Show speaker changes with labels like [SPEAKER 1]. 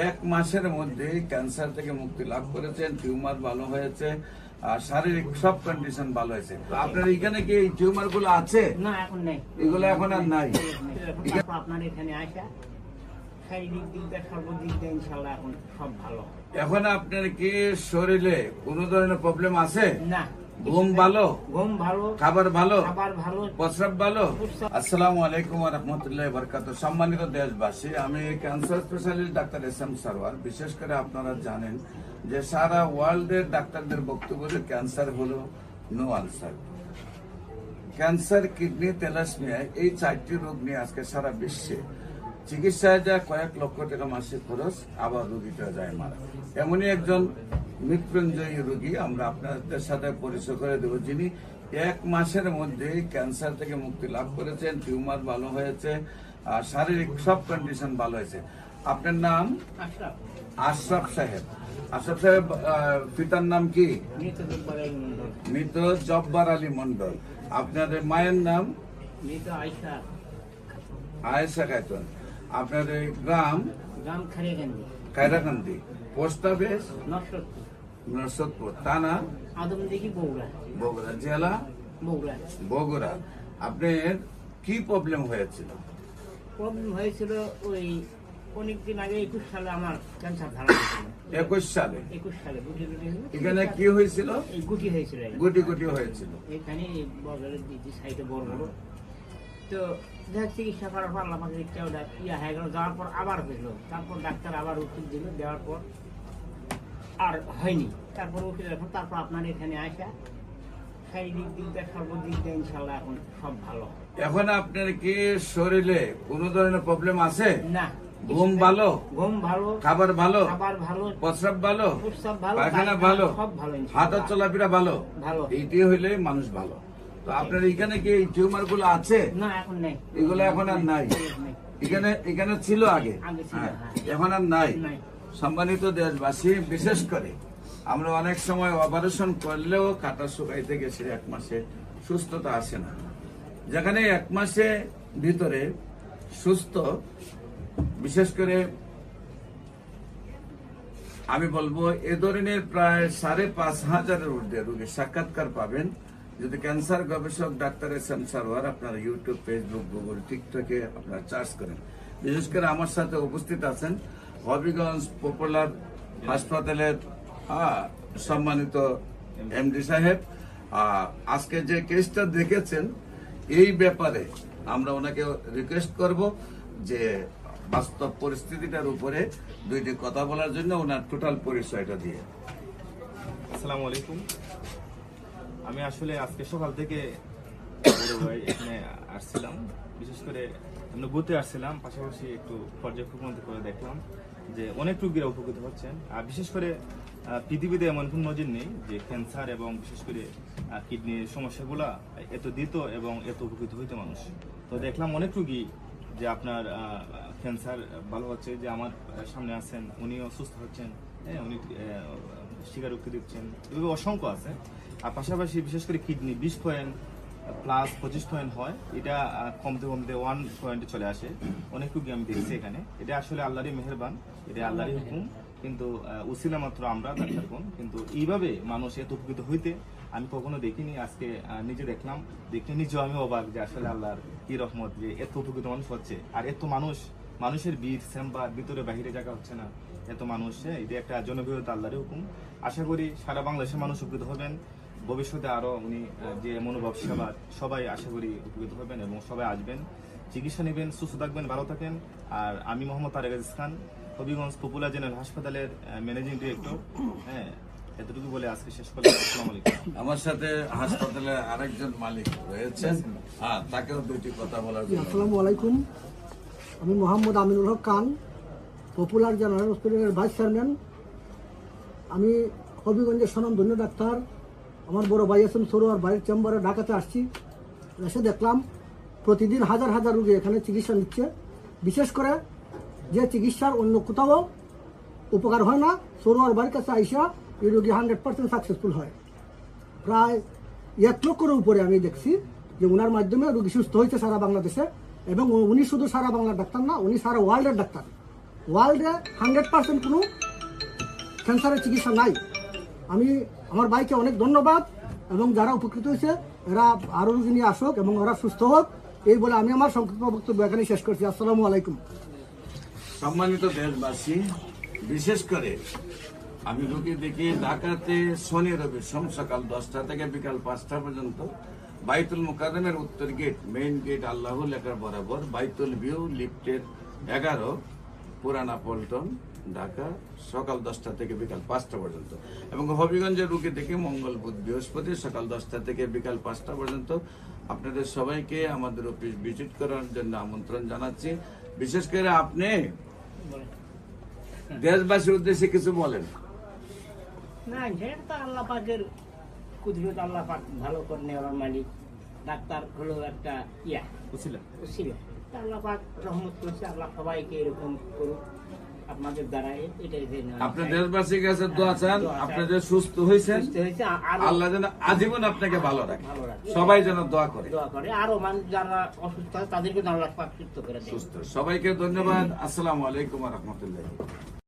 [SPEAKER 1] এক মাসের মধ্যে ক্যান্সার থেকে মুক্তি লাভ করেছেন, টিউমার ভালো হয়েছে, আর শারীরিক সব কন্ডিশন ভালো হয়েছে। আপনার এখানে কি এই টিউমার গুলো আছে?
[SPEAKER 2] না, এখন নেই,
[SPEAKER 1] এগুলো এখন আর নাই।
[SPEAKER 2] আপনার এখানে আসা শারীরিক দিক দিয়ে সর্বদিক দিয়ে ইনশাল্লাহ এখন সব ভালো।
[SPEAKER 1] এখন আপনার কি শরীরে কোনো ধরনের প্রবলেম আছে?
[SPEAKER 2] না,
[SPEAKER 1] ঘুম ভালো, খাবার ভালো, প্রস্রাব ভালো। আসসালামু আলাইকুম ওয়া রাহমাতুল্লাহি ওয়া বারাকাতুহু। সম্মানিত দেশবাসী, আমি cancer specialist doctor SM. Sarwar. বিশেষ করে আপনারা জানেন যে সারা ওয়ার্ল্ডের ডাক্তারদের বক্তব্য যে ক্যান্সার হলো no answer. Cancer, kidney, thalassaemia এই 4টি রোগ নিয়ে আজকে সারা বিশ্বে চিকিৎসায় যায় কয়েক লক্ষ টাকা মাসিক খরচ, আবার রোগীটা যায় মারা। এমনই একজন মৃত্যুঞ্জয়ী রোগী আমরা আপনাদের সাথে পরিচয় করে দেব, যিনি এক মাসের মধ্যে ক্যান্সার থেকে মুক্তি লাভ করেছেন, টিউমার ভালো হয়েছে, আর শারীরিক সব কন্ডিশন ভালো হয়েছে। আপনার নাম? আশরাফ সাহেব। আশরাফ সাহেব, পিতার নাম কি? মৃত জব্বার আলী মন্ডল। আপনার মায়ের নাম? আয়েশা খাতুন। আপনার গ্রাম? খায়রাকান্দি। Post office? নরসদপুর। থানা? বগুড়া। জেলা? বগুড়া। আপনার কি প্রবলেম হয়েছিল?
[SPEAKER 2] ওই অনেকদিন আগে 21 সালে আমার ক্যান্সার ধরা পড়েছিল।
[SPEAKER 1] 21 সালে? এখানে কি হয়েছিল?
[SPEAKER 2] গুটি হয়েছিল।
[SPEAKER 1] গুটি হয়েছিল
[SPEAKER 2] এখানে বগলের দিকে সাইডে বড় বড়। তো চিকিৎসা করার পর আল্লাহ পাকের ইচ্ছা হয়ে গেল। যাওয়ার পর আবার হইল। তারপর ডাক্তার আবার ওষুধ দিল, দেওয়ার পর আর হয়নি। তারপর ওষুধ এখন তারপর আপনার এখানে আসা শারীরিক দিক দিয়ে সর্বদিক দিয়ে ইনশাল্লাহ এখন সব ভালো।
[SPEAKER 1] এখন আপনার কি শরীরে কোনো ধরনের প্রবলেম আছে?
[SPEAKER 2] না।
[SPEAKER 1] ঘুম ভালো, খাবার ভালো, প্রস্রাব ভালো, পায়খানা ভালো,
[SPEAKER 2] সব ভালো,
[SPEAKER 1] হাঁটা চলাফেরা ভালো, এইটি হইলে মানুষ ভালো। তো আপনার এখানে কি এই টিউমার গুলো আছে?
[SPEAKER 2] না, এখন নেই।
[SPEAKER 1] এগুলো এখন আর নাই। এখানে ছিল আগে, এখন আর নাই। সম্মানিত দেশবাসী, বিশেষ করে আমরা অনেক সময় অপারেশন করলেও কাটা শুকাইতে গেছে 1 মাসে সুস্থতা আসে না। যেখানে 1 মাসে ভিতরে সুস্থ, বিশেষ করে আমি বলবো এ ধরনের প্রায় 5,500-এর ঊর্ধ্বে রোগী সাক্ষাৎকার পাবেন যদি ক্যান্সার গবেষক ডাক্তার এস.এম. সারওয়ার আপনারা ইউটিউব, ফেসবুক, গুগল, টিকটকে আপনারা চার্জ করেন। বিশেষ করে আমার সাথে উপস্থিত আছেন হবিগঞ্জ পপুলার হাসপাতালের সম্মানিত এমডি সাহেব। আজকে যে কেসটা দেখেছেন এই ব্যাপারে আমরা ওনাকে রিকোয়েস্ট করব যে বাস্তব পরিস্থিতিটার উপরে 2টি কথা বলার জন্য ওনার টোটাল পরিচয়টা দিয়ে।
[SPEAKER 3] আসসালামু আলাইকুম। আমি আসলে আজকে সকাল থেকে এখানে আসছিলাম, বিশেষ করে আমরা ঘুরতে আসছিলাম, পাশাপাশি একটু পর্যবেক্ষণ করে দেখলাম যে অনেক রোগীরা উপকৃত হচ্ছেন। আর বিশেষ করে পৃথিবীতে এমন কোন নজির নেই যে ক্যান্সার এবং বিশেষ করে কিডনির সমস্যাগুলা এত দিত এবং এত উপকৃত হইতো মানুষ। তো দেখলাম অনেক রোগী যে আপনার ক্যান্সার ভালো হচ্ছে, যে আমার সামনে আছেন উনিও সুস্থ হচ্ছেন, উনি স্বীকারোক্তি দিচ্ছেন, এভাবে অসংখ্য আছে। আর পাশাপাশি বিশেষ করে কিডনি 20 পয়েন্ট প্লাস 25 পয়েন্ট হয়, এটা কমতে 1 পয়েন্টে চলে আসে। অনেক রোগী আমি দেখছি এখানে। এটা আসলে আল্লাহরই মেহেরবান, এটা আল্লাহরই হুকুম, কিন্তু উসিলা মাত্র আমরা ডাক্তারগণ। কিন্তু এইভাবে মানুষ এত উপকৃত হইতে আমি কখনো দেখিনি। আজকে নিজে দেখলাম, দেখে নিজেও আমি অবাক যে আসলে আল্লাহর কি রহমত যে এত উপকৃত মানুষ হচ্ছে। আর এত মানুষের ভিড়, চেম্বার, ভিতরে বাহিরে জায়গা হচ্ছে না, এত মানুষ। এটা একটা জনপ্রিয়তা আল্লাহরই হুকুম। আশা করি সারা বাংলাদেশের মানুষ উপকৃত হবেন। ভবিষ্যতে আরো উনি যে মনোভাব সেবার সবাই আশা করি উপকৃত হবেন এবং সবাই আসবেন, চিকিৎসা নেবেন, সুস্থ থাকবেন, ভালো থাকেন। আর আমি মোহাম্মদ তারেক আজিজ খান, হবিগঞ্জ পপুলার জেনারেল হাসপাতালের ম্যানেজিং ডিরেক্টর। এতটুকু বলে আজকে শেষ করলাম। আসসালামু আলাইকুম।
[SPEAKER 1] আমার সাথে হাসপাতালের আরেকজন মালিক রয়েছেন, তাকেও 2টি কথা বলার জন্য।
[SPEAKER 4] আসসালামু আলাইকুম। আমি মোহাম্মদ আমিনুল হক খান, পপুলার জেনারেল হসপিটালের ভাইস চেয়ারম্যান। আমি হবিগঞ্জের স্বনামধন্য ডাক্তার। আমার বড় ভাই এস.এম. সারওয়ার ভাইয়ের চেম্বারে ঢাকাতে আসছি। এসে দেখলাম প্রতিদিন হাজার হাজার রোগী এখানে চিকিৎসা নিচ্ছে। বিশেষ করে যে চিকিৎসার অন্য কোথাও উপকার হয় না, সারওয়ার ভাইয়ের কাছে আইসা এই রোগী 100% সাকসেসফুল হয়। প্রায় 1 লক্ষের উপরে আমি দেখছি যে ওনার মাধ্যমে রোগী সুস্থ হয়েছে সারা বাংলাদেশে। এবং উনি শুধু সারা বাংলার ডাক্তার না, উনি সারা ওয়ার্ল্ডের ডাক্তার। ওয়ার্ল্ডে 100% কোনো ক্যান্সারের চিকিৎসা নাই। আমি আমার ভাইকে অনেক ধন্যবাদ, এবং যারা উপকৃত হয়েছে এরা আরও রোগী নিয়ে আসুক এবং ওরা সুস্থ হোক, এই বলে আমি আমার সংক্ষিপ্ত বক্তব্য এখানে শেষ করছি। আসসালামু আলাইকুম।
[SPEAKER 1] সম্মানিত দেশবাসী, বিশেষ করে আমি রোগী দেখি ঢাকাতে শনি রবি সোম সকাল 10টা থেকে বিকাল 5টা পর্যন্ত বাইতুল মুকাররমের উত্তর গেট, মেইন গেট আল্লাহ লেখার বরাবর, বাইতুল ভিউ লিফটের 11, পুরানা পল্টন, ঢাকা, সকাল 10টা থেকে বিকাল 5টা পর্যন্ত। এবং হবিগঞ্জের রোগী দেখি মঙ্গল বুধ বৃহস্পতি সকাল 10টা থেকে বিকাল 5টা পর্যন্ত। আপনাদের সবাইকে আমাদের অফিস ভিজিট করার জন্য আমন্ত্রণ জানাচ্ছি। বিশেষ করে আপনি দেশবাসীর উদ্দেশ্যে কিছু বলেন।
[SPEAKER 2] না, সেটা তো আল্লাহ পাকের কুদরত, আল্লাহ পাক ভালো করে নেওয়ার মালিক। ডাক্তার হলো একটা
[SPEAKER 3] বুঝছিলেন?
[SPEAKER 2] ছিল, তা আল্লাহ পাক রহমত করছে। আল্লাহ সবাইকে এরকম করুক আপনাদের দ্বারা। এটাই
[SPEAKER 1] আপনি দেশবাসীর কাছে দোয়া চান, আপনি যে সুস্থ হয়েছেন,
[SPEAKER 2] হয়েছে
[SPEAKER 1] আল্লাহ যেন আজীবন আপনাকে ভালো রাখে,
[SPEAKER 2] ভালো রাখে।
[SPEAKER 1] সবাই যেন দোয়া করে।
[SPEAKER 2] দোয়া করে আরো মানুষ যারা অসুস্থ হয় তাদেরকে আল্লাহ পাক সুস্থ করে দেয়।
[SPEAKER 1] সুস্থ। সবাইকে ধন্যবাদ। আসসালামু আলাইকুম ওয়া রাহমাতুল্লাহ।